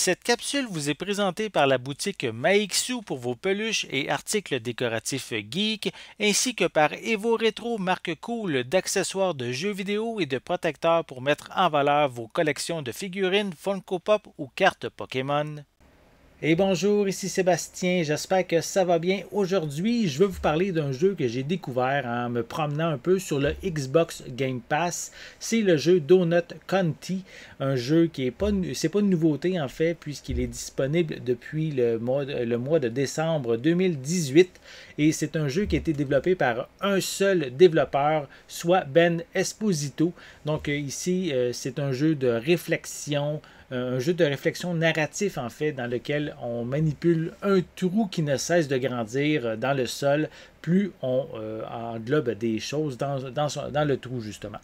Cette capsule vous est présentée par la boutique Maixu pour vos peluches et articles décoratifs geek, ainsi que par Evo Retro, marque cool d'accessoires de jeux vidéo et de protecteurs pour mettre en valeur vos collections de figurines Funko Pop ou cartes Pokémon. Et bonjour, ici Sébastien, j'espère que ça va bien. Aujourd'hui, je veux vous parler d'un jeu que j'ai découvert en me promenant un peu sur le Xbox Game Pass. C'est le jeu Donut County, un jeu qui est pas, c'est pas une nouveauté en fait, puisqu'il est disponible depuis le mois de décembre 2018. Et c'est un jeu qui a été développé par un seul développeur, soit Ben Esposito. Donc ici, c'est un jeu de réflexion, un jeu de réflexion narratif en fait, dans lequel on manipule un trou qui ne cesse de grandir dans le sol, plus on englobe des choses dans le trou justement.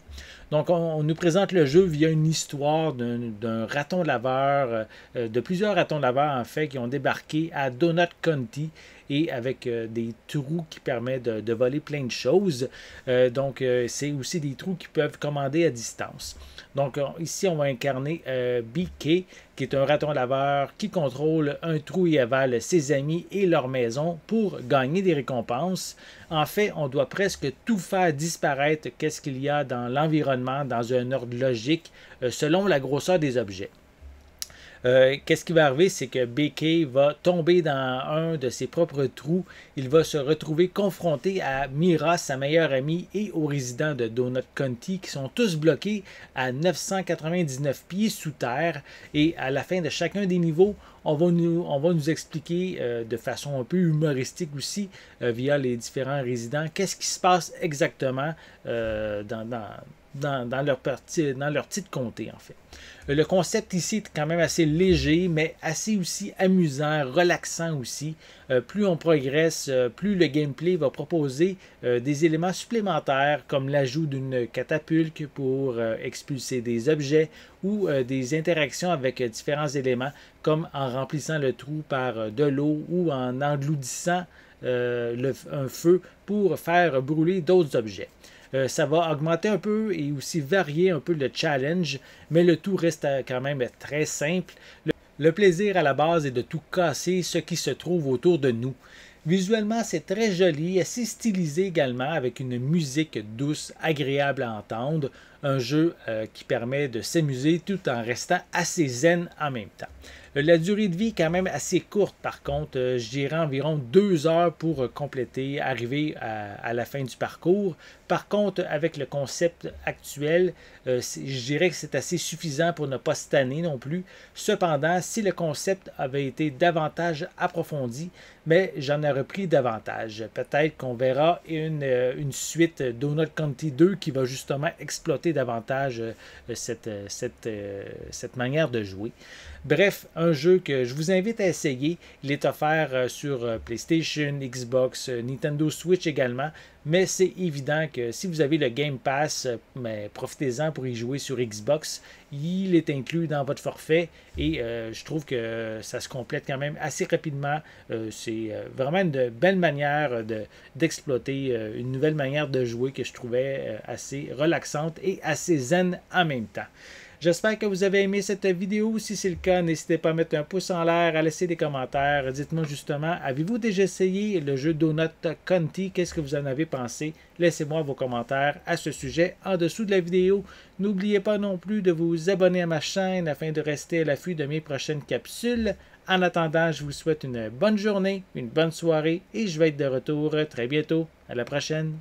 Donc on nous présente le jeu via une histoire d'un raton laveur, de plusieurs ratons laveurs en fait qui ont débarqué à Donut County et avec des trous qui permettent de voler plein de choses. Donc c'est aussi des trous qui peuvent commander à distance. Donc ici on va incarner BK, qui est un raton laveur qui contrôle un trou et avale ses amis et leur maison pour gagner des récompenses. En fait, on doit presque tout faire disparaître qu'est-ce qu'il y a dans l'environnement dans un ordre logique selon la grosseur des objets. Qu'est-ce qui va arriver, c'est que BK va tomber dans un de ses propres trous. Il va se retrouver confronté à Mira, sa meilleure amie, et aux résidents de Donut County, qui sont tous bloqués à 999 pieds sous terre. Et à la fin de chacun des niveaux, on va nous expliquer de façon un peu humoristique aussi, via les différents résidents, qu'est-ce qui se passe exactement dans leur petite comté, en fait. Le concept ici est quand même assez léger, mais assez aussi amusant, relaxant aussi. Plus on progresse, plus le gameplay va proposer des éléments supplémentaires, comme l'ajout d'une catapulte pour expulser des objets ou des interactions avec différents éléments, comme en remplissant le trou par de l'eau ou en engloutissant un feu pour faire brûler d'autres objets. Ça va augmenter un peu et aussi varier un peu le challenge, mais le tout reste quand même très simple. Le plaisir à la base est de tout casser ce qui se trouve autour de nous. Visuellement, c'est très joli, assez stylisé également, avec une musique douce, agréable à entendre. Un jeu qui permet de s'amuser tout en restant assez zen en même temps. La durée de vie est quand même assez courte par contre, je dirais environ 2 heures pour compléter, arriver à la fin du parcours. Par contre, avec le concept actuel, je dirais que c'est assez suffisant pour ne pas se tanner non plus. Cependant, si le concept avait été davantage approfondi, mais j'en aurais pris davantage. Peut-être qu'on verra une suite Donut County 2 qui va justement exploiter davantage cette manière de jouer. Bref, un jeu que je vous invite à essayer. Il est offert sur PlayStation, Xbox, Nintendo Switch également. Mais c'est évident que si vous avez le Game Pass, profitez-en pour y jouer sur Xbox. Il est inclus dans votre forfait et je trouve que ça se complète quand même assez rapidement. C'est vraiment une belle manière d'exploiter une nouvelle manière de jouer que je trouvais assez relaxante et assez zen en même temps. J'espère que vous avez aimé cette vidéo. Si c'est le cas, n'hésitez pas à mettre un pouce en l'air, à laisser des commentaires. Dites-moi justement, avez-vous déjà essayé le jeu Donut County? Qu'est-ce que vous en avez pensé? Laissez-moi vos commentaires à ce sujet en dessous de la vidéo. N'oubliez pas non plus de vous abonner à ma chaîne afin de rester à l'affût de mes prochaines capsules. En attendant, je vous souhaite une bonne journée, une bonne soirée et je vais être de retour très bientôt. À la prochaine!